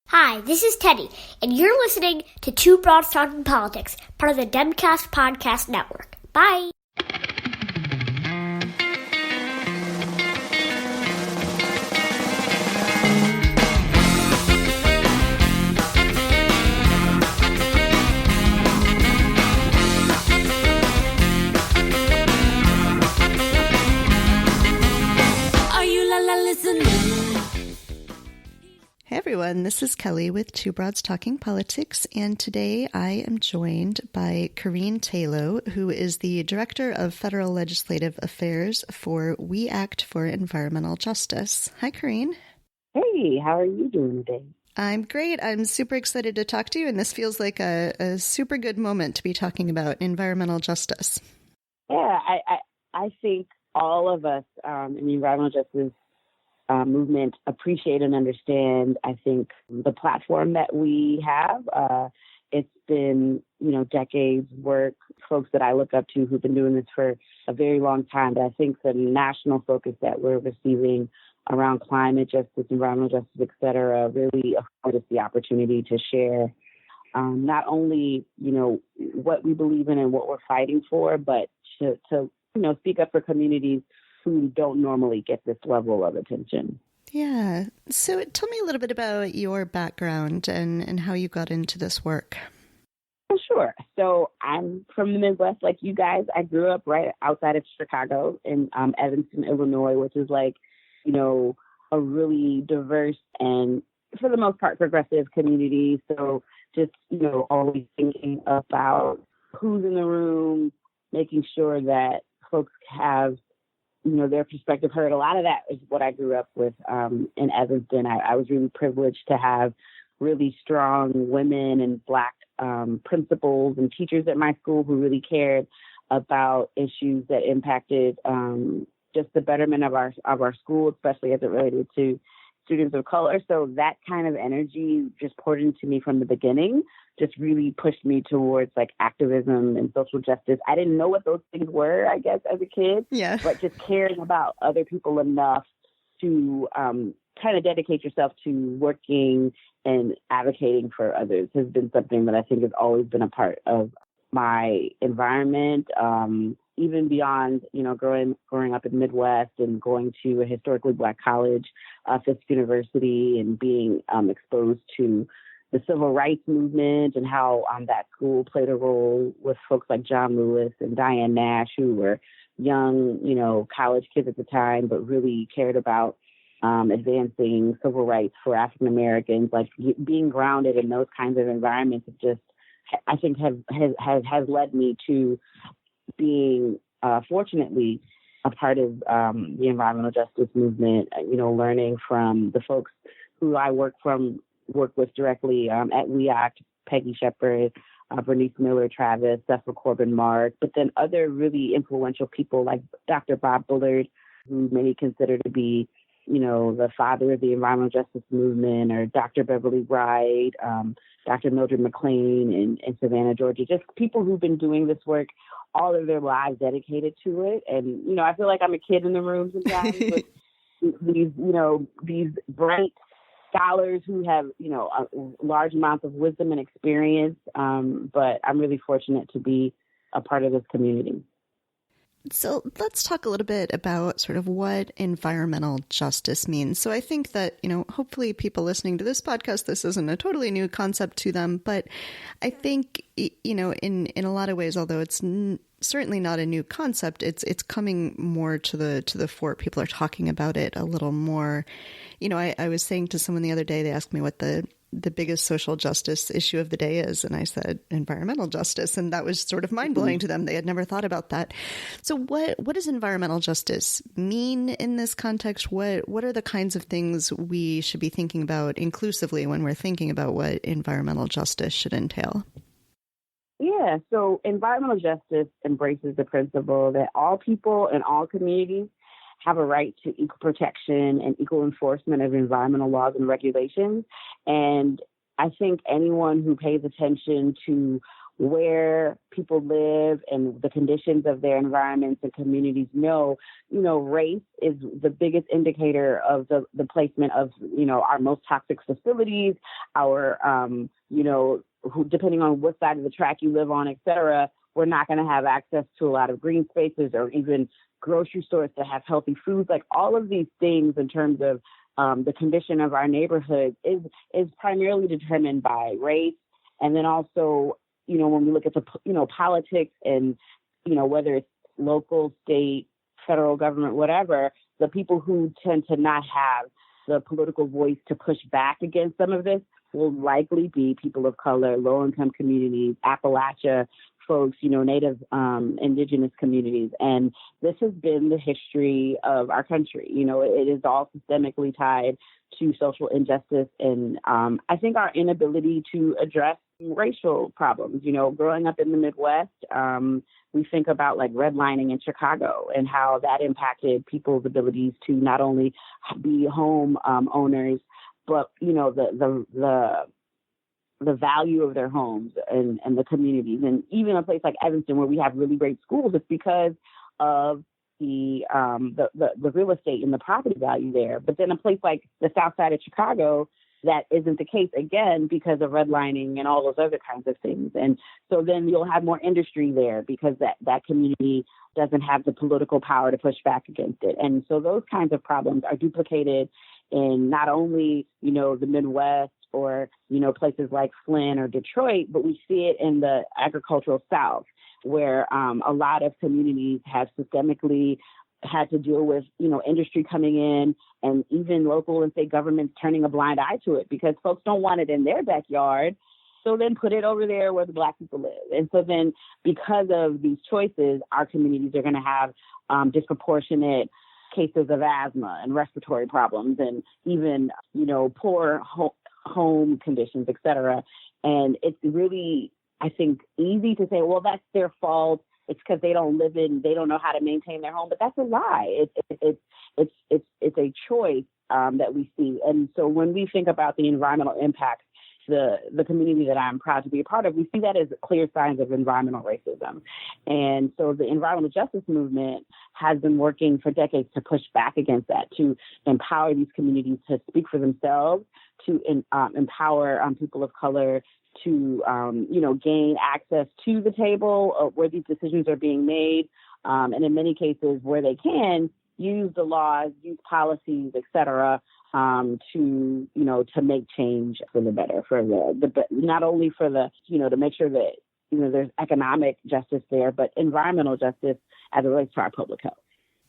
Hi, this is Teddy, and you're listening to Two Broads Talking Politics, part of the Demcast Podcast Network. Bye! Are you listening? Hey everyone, this is Kelly with Two Broads Talking Politics, and today I am joined by Kerene Tayloe, who is the Director of Federal Legislative Affairs for We Act for Environmental Justice. Hi, Kerene. Hey, how are you doing today? I'm great. I'm super excited to talk to you, and this feels like a super good moment to be talking about environmental justice. Yeah, I think all of us in the environmental justice movement appreciate and understand, I think, the platform that we have. It's been, decades work, folks that I look up to who've been doing this for a very long time. But I think the national focus that we're receiving around climate justice, environmental justice, et cetera, really affords us the opportunity to share not only, what we believe in and what we're fighting for, but to speak up for communities who don't normally get this level of attention. Yeah. So tell me a little bit about your background and how you got into this work. Well, sure. So I'm from the Midwest, like you guys. I grew up right outside of Chicago in Evanston, Illinois, which is a really diverse and, for the most part, progressive community. So just, always thinking about who's in the room, making sure that folks have their perspective heard. A lot of that is what I grew up with in Evanston. I was really privileged to have really strong women and Black principals and teachers at my school who really cared about issues that impacted just the betterment of our school, especially as it related to students of color. So that kind of energy just poured into me from the beginning, just really pushed me towards activism and social justice. I didn't know what those things were, I guess, as a kid, but just caring about other people enough to kind of dedicate yourself to working and advocating for others has been something that I think has always been a part of my environment. Even beyond, growing up in the Midwest and going to a historically Black college, Fisk University, and being exposed to the civil rights movement and how that school played a role with folks like John Lewis and Diane Nash, who were young, college kids at the time, but really cared about advancing civil rights for African Americans. Being grounded in those kinds of environments I think has led me to being, fortunately, a part of the environmental justice movement, learning from the folks who I work with directly at We Act, Peggy Shepard, Bernice Miller Travis, Cecil Corbin Mark, but then other really influential people like Dr. Bob Bullard, who many consider to be, the father of the environmental justice movement, or Dr. Beverly Wright, Dr. Mildred McLean in Savannah, Georgia, just people who've been doing this work all of their lives dedicated to it. And, I feel like I'm a kid in the room sometimes with these bright scholars who have, a large amount of wisdom and experience. But I'm really fortunate to be a part of this community. So let's talk a little bit about sort of what environmental justice means. So I think that, hopefully people listening to this podcast, this isn't a totally new concept to them, but I think, in a lot of ways, although it's certainly not a new concept, it's coming more to the fore. People are talking about it a little more. I was saying to someone the other day, they asked me what the biggest social justice issue of the day is. And I said, environmental justice. And that was sort of mind blowing to them. They had never thought about that. So what does environmental justice mean in this context? What are the kinds of things we should be thinking about inclusively when we're thinking about what environmental justice should entail? Yeah, so environmental justice embraces the principle that all people and all communities have a right to equal protection and equal enforcement of environmental laws and regulations. And I think anyone who pays attention to where people live and the conditions of their environments and communities know, race is the biggest indicator of the placement of, our most toxic facilities, our, depending on what side of the track you live on, et cetera, we're not going to have access to a lot of green spaces or even grocery stores that have healthy foods. Like all of these things in terms of the condition of our neighborhood is primarily determined by race. And then also, when we look at the, politics and, whether it's local, state, federal government, whatever, the people who tend to not have the political voice to push back against some of this will likely be people of color, low-income communities, Appalachia folks, Native indigenous communities. And this has been the history of our country. It is all systemically tied to social injustice. And I think our inability to address racial problems, growing up in the Midwest, we think about like redlining in Chicago and how that impacted people's abilities to not only be home owners, but, the value of their homes and the communities. And even a place like Evanston, where we have really great schools, it's because of the real estate and the property value there. But then a place like the South Side of Chicago, that isn't the case, again, because of redlining and all those other kinds of things. And so then you'll have more industry there because that community doesn't have the political power to push back against it. And so those kinds of problems are duplicated in not only, the Midwest or, places like Flint or Detroit, but we see it in the agricultural South, where a lot of communities have systemically had to deal with, industry coming in and even local and state governments turning a blind eye to it because folks don't want it in their backyard. So then put it over there where the Black people live. And so then because of these choices, our communities are going to have disproportionate cases of asthma and respiratory problems and even, poor home conditions, et cetera. And it's really, I think, easy to say, well, that's their fault. It's because they don't know how to maintain their home. But that's a lie. It's a choice that we see. And so when we think about the environmental impacts, the community that I'm proud to be a part of, we see that as clear signs of environmental racism. And so the environmental justice movement has been working for decades to push back against that, to empower these communities to speak for themselves, to empower people of color to, gain access to the table where these decisions are being made. And in many cases where they can, use the laws, use policies, et cetera, to make change for the better, for the not only for the, to make sure that, there's economic justice there, but environmental justice as it relates to our public health.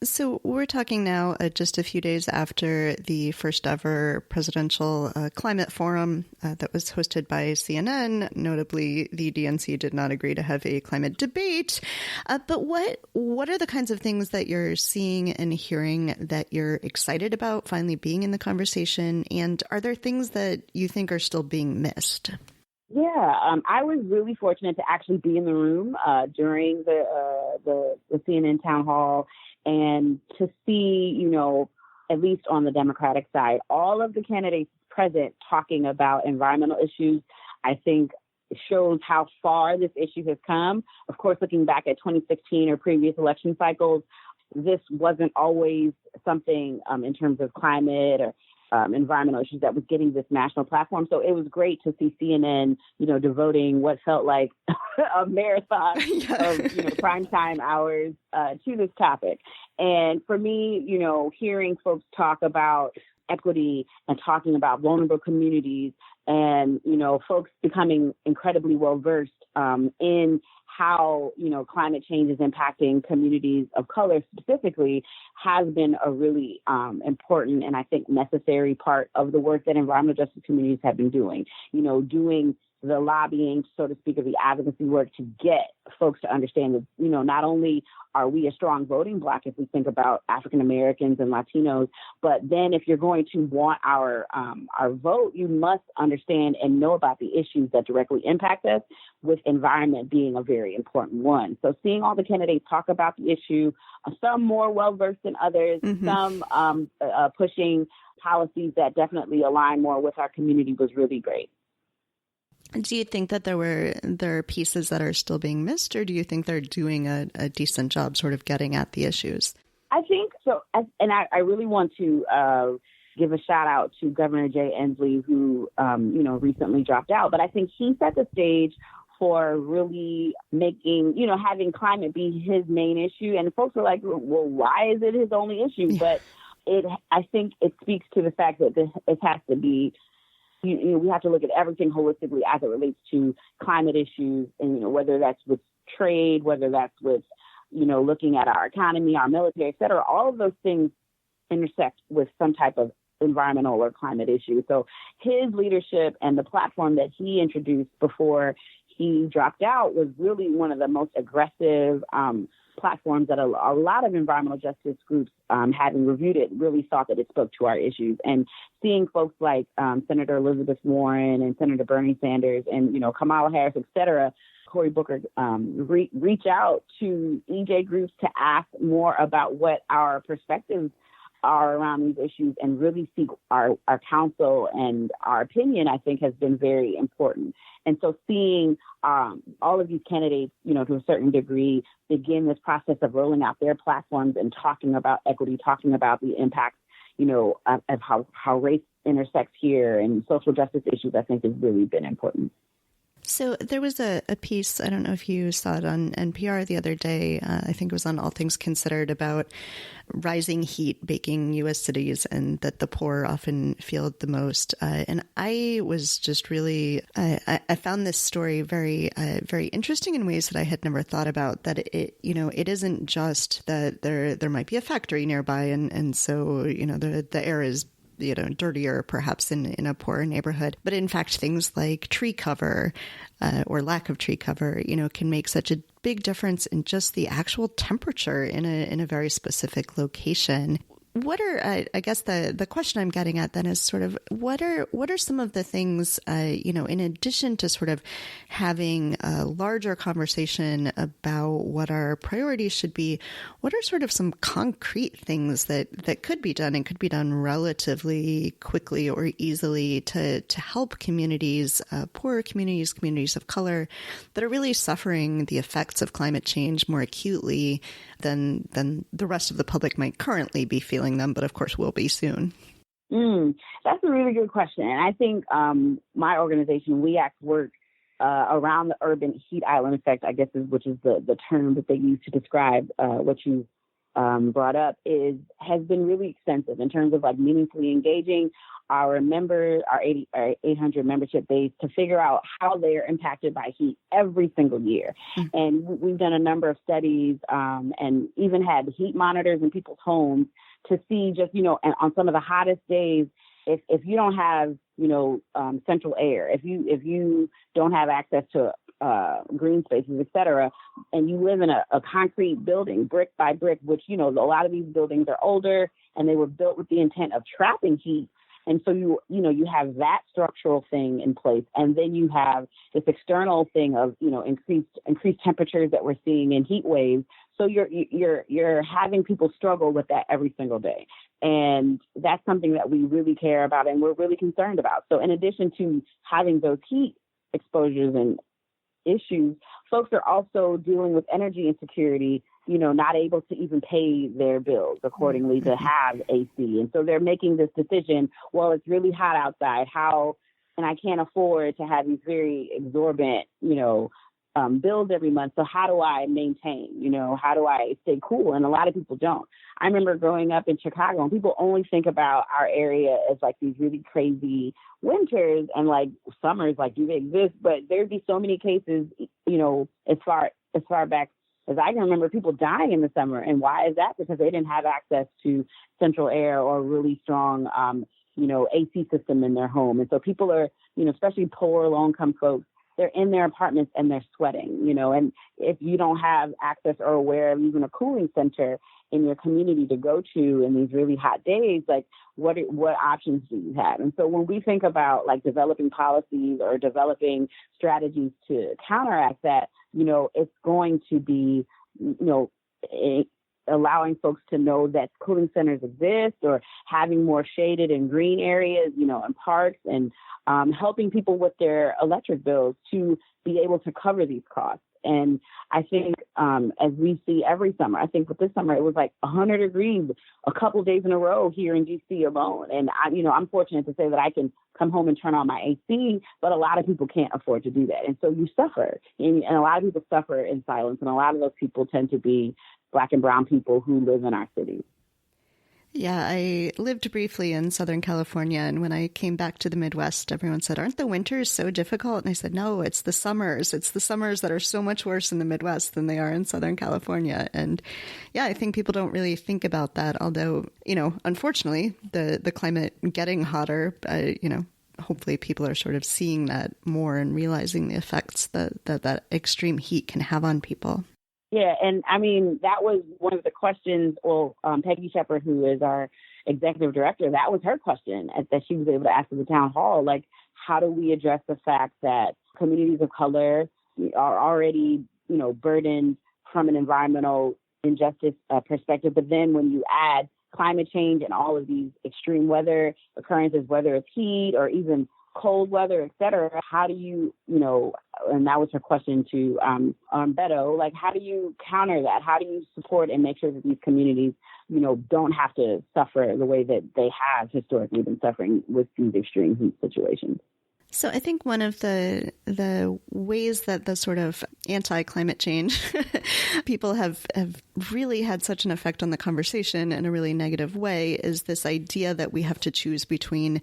So we're talking now just a few days after the first ever presidential climate forum that was hosted by CNN. Notably, the DNC did not agree to have a climate debate. But what are the kinds of things that you're seeing and hearing that you're excited about finally being in the conversation? And are there things that you think are still being missed? Yeah, I was really fortunate to actually be in the room during the CNN town hall and to see, at least on the Democratic side, all of the candidates present talking about environmental issues. I think shows how far this issue has come. Of course, looking back at 2016 or previous election cycles, this wasn't always something in terms of climate or environmental issues that was getting this national platform. So it was great to see CNN, devoting what felt like a marathon of, primetime hours to this topic. And for me, hearing folks talk about equity and talking about vulnerable communities and, folks becoming incredibly well-versed in how, climate change is impacting communities of color specifically has been a really important and I think necessary part of the work that environmental justice communities have been doing, doing the lobbying, so to speak, of the advocacy work to get folks to understand that, not only are we a strong voting bloc if we think about African Americans and Latinos, but then if you're going to want our vote, you must understand and know about the issues that directly impact us, with environment being a very important one. So seeing all the candidates talk about the issue, some more well-versed than others, some pushing policies that definitely align more with our community was really great. Do you think that there are pieces that are still being missed, or do you think they're doing a decent job sort of getting at the issues? I think so. And I really want to give a shout out to Governor Jay Inslee, who, recently dropped out. But I think he set the stage for really making, having climate be his main issue. And folks are like, well, why is it his only issue? Yeah. But I think it speaks to the fact that it has to be, we have to look at everything holistically as it relates to climate issues, and, whether that's with trade, whether that's with, looking at our economy, our military, et cetera. All of those things intersect with some type of environmental or climate issue. So his leadership and the platform that he introduced before he dropped out was really one of the most aggressive platforms that a lot of environmental justice groups, having reviewed it, really thought that it spoke to our issues. And seeing folks like Senator Elizabeth Warren and Senator Bernie Sanders and, Kamala Harris, et cetera, Cory Booker, reach out to EJ groups to ask more about what our perspectives are around these issues and really seek our counsel and our opinion, I think, has been very important. And so seeing all of these candidates, to a certain degree, begin this process of rolling out their platforms and talking about equity, talking about the impacts, of how race intersects here and social justice issues, I think has really been important. So there was a piece, I don't know if you saw it on NPR the other day, I think it was on All Things Considered, about rising heat baking U.S. cities and that the poor often feel it the most. And I was just really, I found this story very, very interesting in ways that I had never thought about, that it isn't just that there might be a factory nearby and so, the air is dirtier perhaps in a poorer neighborhood. But in fact, things like tree cover or lack of tree cover, can make such a big difference in just the actual temperature in a very specific location. What are, I guess the question I'm getting at then is sort of what are some of the things, in addition to sort of having a larger conversation about what our priorities should be, what are sort of some concrete things that could be done and could be done relatively quickly or easily to help communities, poorer communities, communities of color that are really suffering the effects of climate change more acutely than the rest of the public might currently be feeling them, but of course will be soon? That's a really good question. And I think my organization, We Act, work around the urban heat island effect, I guess, which is the term that they use to describe what you brought up, has been really extensive in terms of like meaningfully engaging our members, our 800 membership base, to figure out how they are impacted by heat every single year. Mm-hmm. And we've done a number of studies and even had heat monitors in people's homes to see just, and on some of the hottest days, if you don't have, central air, if you don't have access to green spaces, et cetera, and you live in a concrete building, brick by brick, which, a lot of these buildings are older and they were built with the intent of trapping heat. And so you have that structural thing in place, and then you have this external thing of increased temperatures that we're seeing in heat waves. So you're having people struggle with that every single day, and that's something that we really care about and we're really concerned about. So in addition to having those heat exposures and issues, folks are also dealing with energy insecurity, not able to even pay their bills accordingly to have AC. And so they're making this decision, well, it's really hot outside, and I can't afford to have these very exorbitant, bills every month. So how do I maintain, how do I stay cool? And a lot of people don't. I remember growing up in Chicago and people only think about our area as like these really crazy winters and like summers, like do they exist? But there'd be so many cases, as far back as I can remember, people dying in the summer. And why is that? Because they didn't have access to central air or really strong, AC system in their home. And so people are, especially poor, low-income folks, they're in their apartments and they're sweating, and if you don't have access or aware of even a cooling center in your community to go to in these really hot days, like what options do you have? And so when we think about like developing policies or developing strategies to counteract that, it's going to be, allowing folks to know that cooling centers exist, or having more shaded and green areas, and parks, and helping people with their electric bills to be able to cover these costs. And I think as we see every summer, I think with this summer, it was like 100 degrees a couple days in a row here in D.C. alone. And, I'm fortunate to say that I can come home and turn on my AC, but a lot of people can't afford to do that. And so you suffer. And a lot of people suffer in silence. And a lot of those people tend to be Black and brown people who live in our cities. Yeah, I lived briefly in Southern California, and when I came back to the Midwest, everyone said, aren't the winters so difficult? And I said, no, it's the summers. It's the summers that are so much worse in the Midwest than they are in Southern California. And yeah, I think people don't really think about that, although, unfortunately, the climate getting hotter, hopefully people are sort of seeing that more and realizing the effects that extreme heat can have on people. Yeah, and I mean, that was one of the questions. Well, Peggy Shepard, who is our executive director, that was her question that she was able to ask at the town hall. Like, how do we address the fact that communities of color are already, burdened from an environmental injustice perspective? But then when you add climate change and all of these extreme weather occurrences, whether it's heat or even cold weather, et cetera, how do you, and that was her question to Beto, like, how do you counter that? How do you support and make sure that these communities, don't have to suffer the way that they have historically been suffering with these extreme heat situations? So I think one of the ways that the sort of anti-climate change people have really had such an effect on the conversation in a really negative way is this idea that we have to choose between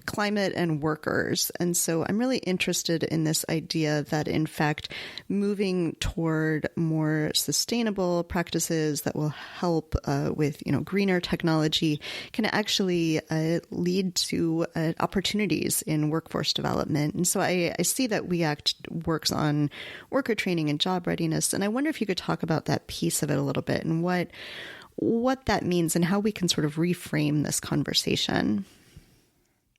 climate and workers. And so I'm really interested in this idea that, in fact, moving toward more sustainable practices that will help with, greener technology can actually lead to opportunities in workforce development. And so I see that We Act works on worker training and job readiness. And I wonder if you could talk about that piece of it a little bit and what that means and how we can sort of reframe this conversation.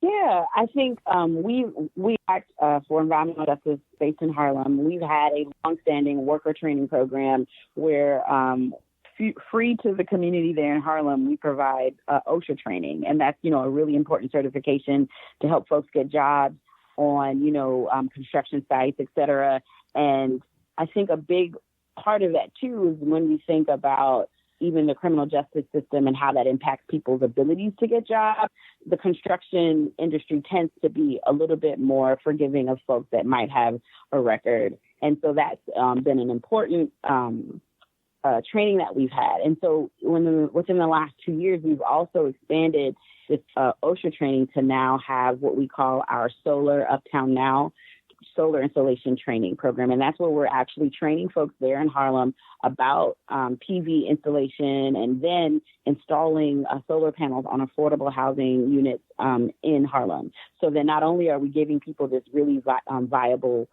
Yeah, I think We Act for Environmental Justice based in Harlem. We've had a longstanding worker training program where free to the community there in Harlem, we provide OSHA training. And that's, a really important certification to help folks get jobs on, construction sites, et cetera. And I think a big part of that, too, is when we think about even the criminal justice system and how that impacts people's abilities to get jobs, the construction industry tends to be a little bit more forgiving of folks that might have a record. And so that's been an important training that we've had. And so within the last 2 years, we've also expanded this OSHA training to now have what we call our Solar Uptown Now solar installation training program. And that's where we're actually training folks there in Harlem about PV installation and then installing solar panels on affordable housing units in Harlem. So then not only are we giving people this really viable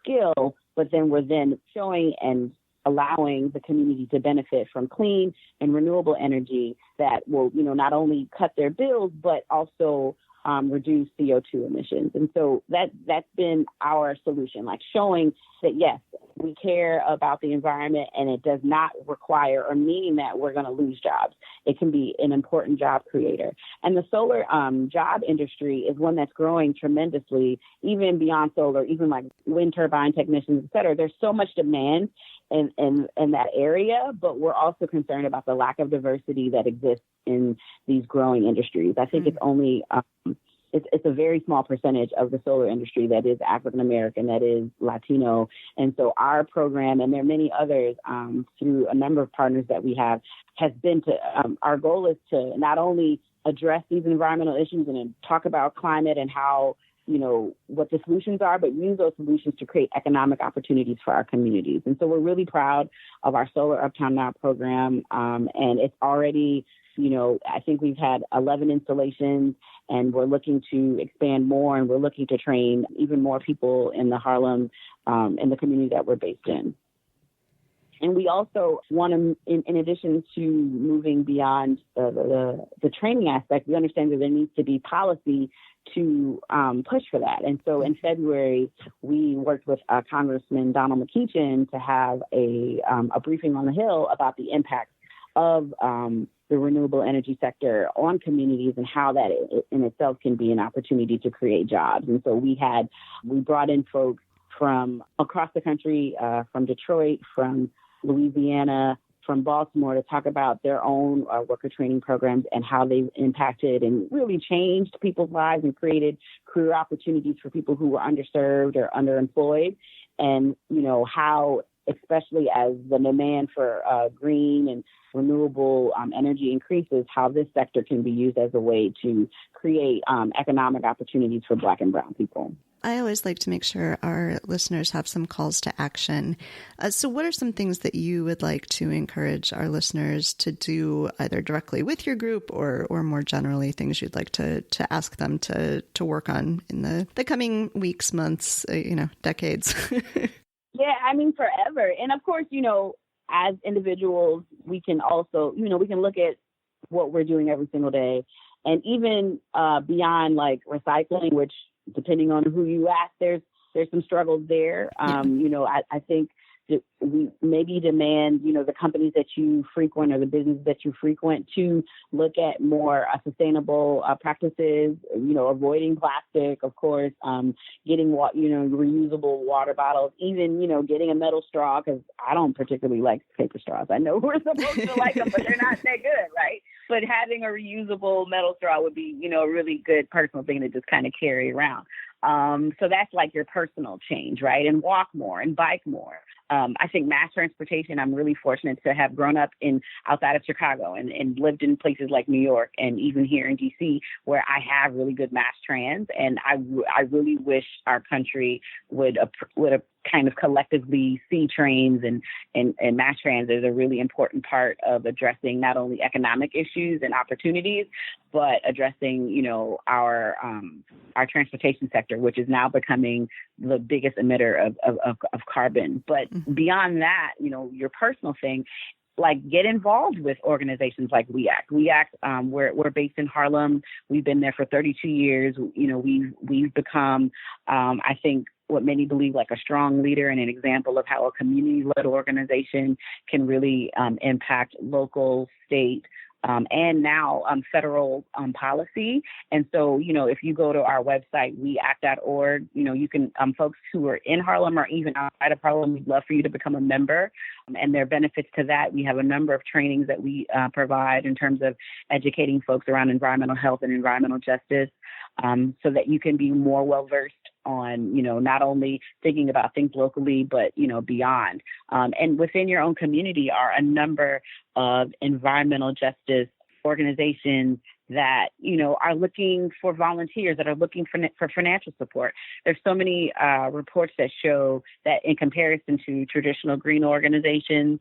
skill, but then we're then showing and allowing the community to benefit from clean and renewable energy that will, not only cut their bills, but also reduce CO2 emissions. And so that's been our solution, like showing that, yes, we care about the environment and it does not require or mean that we're going to lose jobs. It can be an important job creator. And the solar job industry is one that's growing tremendously, even beyond solar, even like wind turbine technicians, et cetera. There's so much demand in that area, but we're also concerned about the lack of diversity that exists in these growing industries. I think it's only it's a very small percentage of the solar industry that is African American, that is Latino. And so our program, and there are many others through a number of partners that we have, has been to our goal is to not only address these environmental issues and talk about climate and how, what the solutions are, but use those solutions to create economic opportunities for our communities. And so we're really proud of our Solar Uptown Now program. And it's already, I think we've had 11 installations, and we're looking to expand more, and we're looking to train even more people in the Harlem, in the community that we're based in. And we also want to, in addition to moving beyond the training aspect, we understand that there needs to be policy to push for that. And so in February, we worked with Congressman Donald McEachin to have a briefing on the Hill about the impacts of the renewable energy sector on communities and how that in itself can be an opportunity to create jobs. And so we brought in folks from across the country, from Detroit, from Louisiana, from Baltimore, to talk about their own worker training programs and how they've impacted and really changed people's lives and created career opportunities for people who were underserved or underemployed. And, how, especially as the demand for green and renewable energy increases, how this sector can be used as a way to create economic opportunities for Black and brown people. I always like to make sure our listeners have some calls to action. So what are some things that you would like to encourage our listeners to do, either directly with your group or more generally, things you'd like to ask them to work on in the coming weeks, months, decades? Yeah, forever. And of course, as individuals, we can also, we can look at what we're doing every single day. And even beyond like recycling, which depending on who you ask, there's some struggles there. I think that we maybe demand, the companies that you frequent or the businesses that you frequent to look at more sustainable practices, avoiding plastic, of course, getting reusable water bottles, even, getting a metal straw, because I don't particularly like paper straws. I know we're supposed to like them, but they're not that good, right? But having a reusable metal straw would be, a really good personal thing to just kind of carry around. So that's like your personal change, right? And walk more and bike more. I think mass transportation, I'm really fortunate to have grown up outside of Chicago and lived in places like New York and even here in DC, where I have really good mass trans. And I really wish our country would kind of collectively see trains and mass trans as a really important part of addressing not only economic issues and opportunities, but addressing, our transportation sector, which is now becoming the biggest emitter of carbon. But beyond that, your personal thing, like get involved with organizations like We Act. We Act, we're based in Harlem. We've been there for 32 years. We've become, I think, what many believe like a strong leader and an example of how a community-led organization can really impact local, state, and now federal policy. And so, if you go to our website, weact.org, you can, folks who are in Harlem or even outside of Harlem, we'd love for you to become a member. And there are benefits to that. We have a number of trainings that we provide in terms of educating folks around environmental health and environmental justice, so that you can be more well-versed on, not only thinking about things locally, but, beyond. And within your own community are a number of environmental justice organizations that, are looking for volunteers, that are looking for financial support. There's so many reports that show that in comparison to traditional green organizations,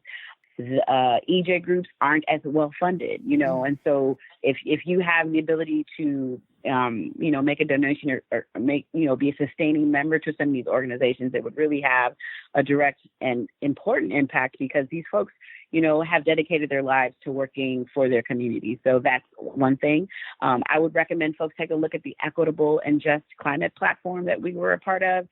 the EJ groups aren't as well funded, and so if you have the ability to, make a donation or make, be a sustaining member to some of these organizations, it would really have a direct and important impact, because these folks, have dedicated their lives to working for their community. So that's one thing. I would recommend folks take a look at the Equitable and Just Climate platform that we were a part of.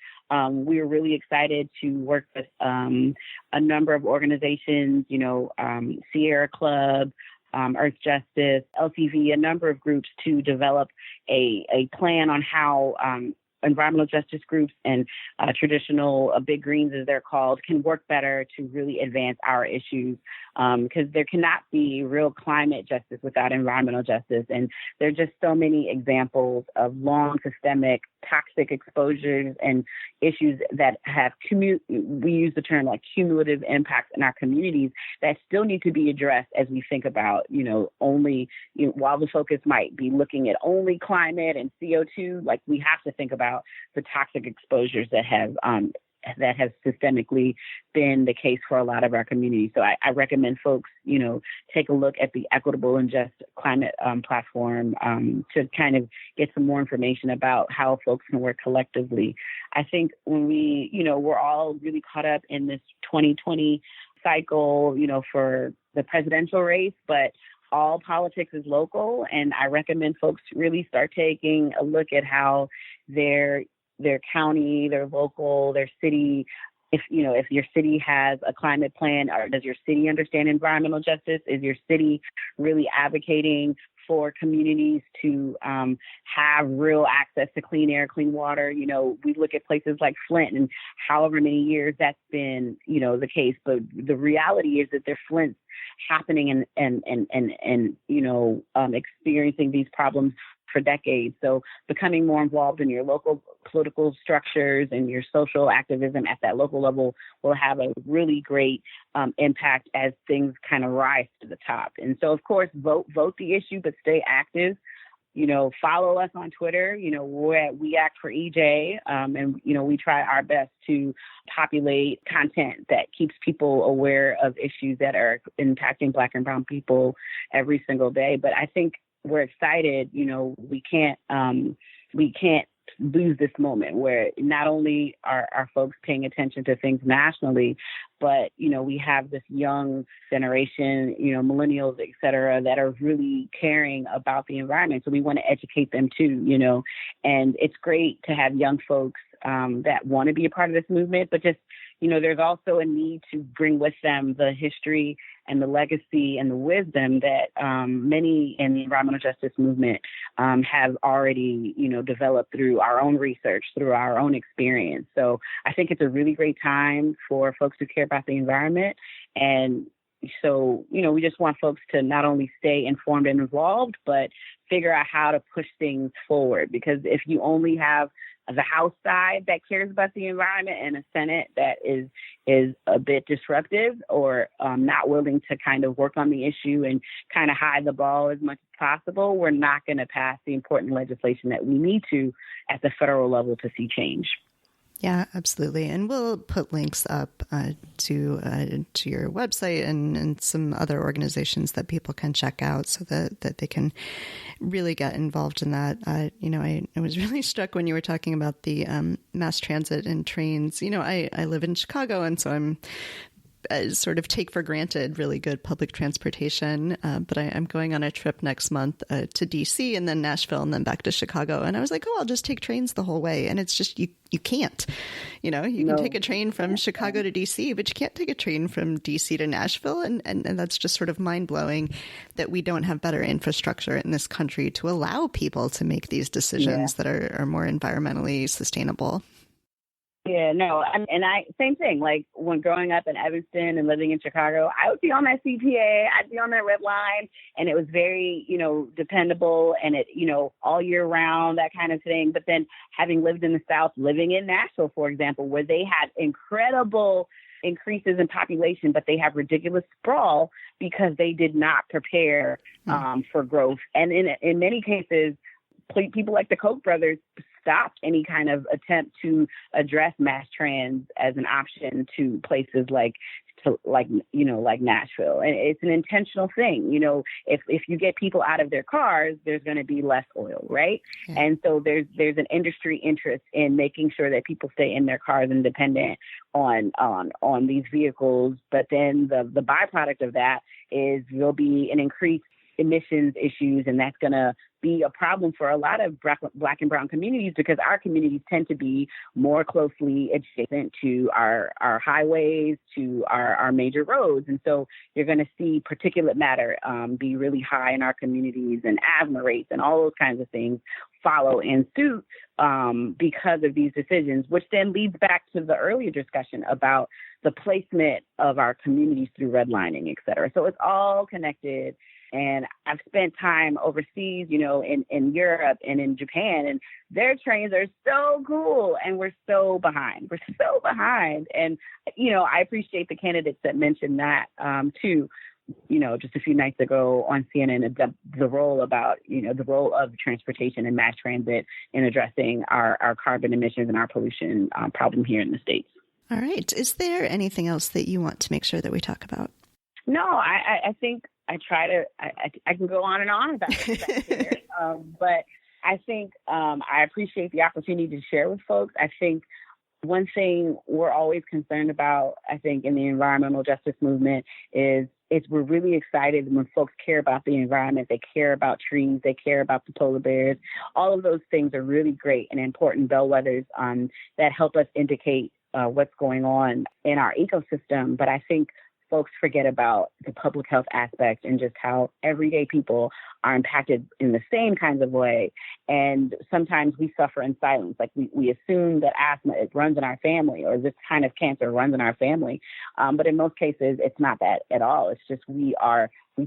We were really excited to work with a number of organizations, Sierra Club, Earth Justice, LTV, a number of groups to develop a plan on how environmental justice groups and traditional big greens, as they're called, can work better to really advance our issues, because there cannot be real climate justice without environmental justice. And there are just so many examples of long systemic toxic exposures and issues that have we use the term like cumulative impacts in our communities that still need to be addressed as we think about, only, while the focus might be looking at only climate and CO2, like we have to think about the toxic exposures that have systemically been the case for a lot of our communities. So I recommend folks, take a look at the Equitable and Just Climate platform to kind of get some more information about how folks can work collectively. I think when we're all really caught up in this 2020 cycle, for the presidential race, but all politics is local. And I recommend folks really start taking a look at how their county, their local, their city if your city has a climate plan, or does your city understand environmental justice? Is your city really advocating for communities to have real access to clean air, clean water? We look at places like Flint, and however many years that's been, the case. But the reality is that there's Flint's happening and experiencing these problems for decades. So becoming more involved in your local political structures and your social activism at that local level will have a really great impact as things kind of rise to the top. And so, of course, vote the issue, but stay active. Follow us on Twitter. We're at We Act for EJ. And we try our best to populate content that keeps people aware of issues that are impacting Black and brown people every single day. But I think we're excited. We can't lose this moment where not only are folks paying attention to things nationally, but, we have this young generation, millennials, et cetera, that are really caring about the environment. So we want to educate them too, and it's great to have young folks that want to be a part of this movement, but just, there's also a need to bring with them the history and the legacy and the wisdom that many in the environmental justice movement have already, developed through our own research, through our own experience. So I think it's a really great time for folks who care about the environment. And so, we just want folks to not only stay informed and involved, but figure out how to push things forward. Because if you only have the House side that cares about the environment and a Senate that is a bit disruptive or not willing to kind of work on the issue and kind of hide the ball as much as possible, we're not going to pass the important legislation that we need to at the federal level to see change. Yeah, absolutely. And we'll put links up to your website and some other organizations that people can check out so that they can really get involved in that. I was really struck when you were talking about the mass transit and trains. I live in Chicago, and so I'm sort of take for granted really good public transportation. But I'm going on a trip next month to DC and then Nashville and then back to Chicago. And I was like, I'll just take trains the whole way. And it's just, you can't, you can take a train from Chicago to DC, but you can't take a train from DC to Nashville. And that's just sort of mind blowing that we don't have better infrastructure in this country to allow people to make these decisions that are more environmentally sustainable. Yeah, no, same thing. Like when growing up in Evanston and living in Chicago, I would be on that CTA, I'd be on that red line, and it was very, dependable, and it, all year round, that kind of thing. But then having lived in the South, living in Nashville, for example, where they had incredible increases in population, but they have ridiculous sprawl because they did not prepare for growth. And in many cases, people like the Koch brothers stopped any kind of attempt to address mass trans as an option to places like Nashville. And it's an intentional thing. If you get people out of their cars, there's going to be less oil, right? Yeah. And so there's an industry interest in making sure that people stay in their cars and dependent on these vehicles. But then the byproduct of that is there'll be an increased emissions issues, and that's going to be a problem for a lot of Black and brown communities because our communities tend to be more closely adjacent to our highways, to our major roads. And so you're going to see particulate matter be really high in our communities, and asthma rates and all those kinds of things follow in suit because of these decisions, which then leads back to the earlier discussion about the placement of our communities through redlining, et cetera. So it's all connected. And I've spent time overseas, in Europe and in Japan, and their trains are so cool, and we're so behind. And, I appreciate the candidates that mentioned that, too, just a few nights ago on CNN, the role of transportation and mass transit in addressing our carbon emissions and our pollution problem here in the States. All right. Is there anything else that you want to make sure that we talk about? No, I think I can go on and on about it, but I think I appreciate the opportunity to share with folks. I think one thing we're always concerned about, I think, in the environmental justice movement is we're really excited when folks care about the environment. They care about trees. They care about the polar bears. All of those things are really great and important bellwethers that help us indicate what's going on in our ecosystem. But I think folks forget about the public health aspect and just how everyday people are impacted in the same kinds of way. And sometimes we suffer in silence. Like we assume that asthma, it runs in our family, or this kind of cancer runs in our family. But in most cases, it's not that at all. It's just we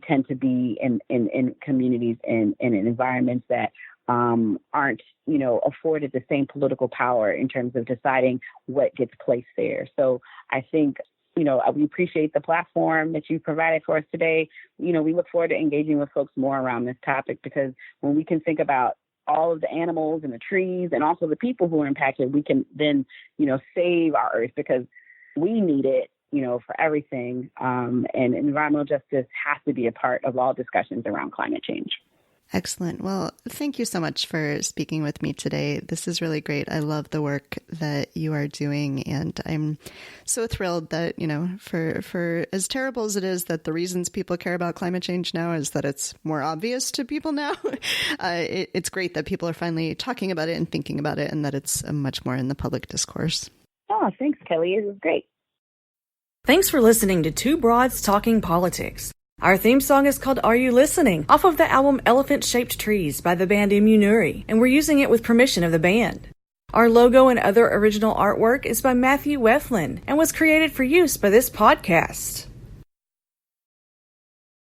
tend to be in communities and in environments that aren't, afforded the same political power in terms of deciding what gets placed there. So I think, we appreciate the platform that you provided for us today. We look forward to engaging with folks more around this topic, because when we can think about all of the animals and the trees and also the people who are impacted, we can then, save our earth, because we need it, for everything. And environmental justice has to be a part of all discussions around climate change. Excellent. Well, thank you so much for speaking with me today. This is really great. I love the work that you are doing, and I'm so thrilled that, for as terrible as it is that the reasons people care about climate change now is that it's more obvious to people now. It's great that people are finally talking about it and thinking about it, and that it's much more in the public discourse. Oh, thanks, Kelly. It was great. Thanks for listening to Two Broads Talking Politics. Our theme song is called Are You Listening? Off of the album Elephant Shaped Trees by the band Immunuri, and we're using it with permission of the band. Our logo and other original artwork is by Matthew Weflin and was created for use by this podcast.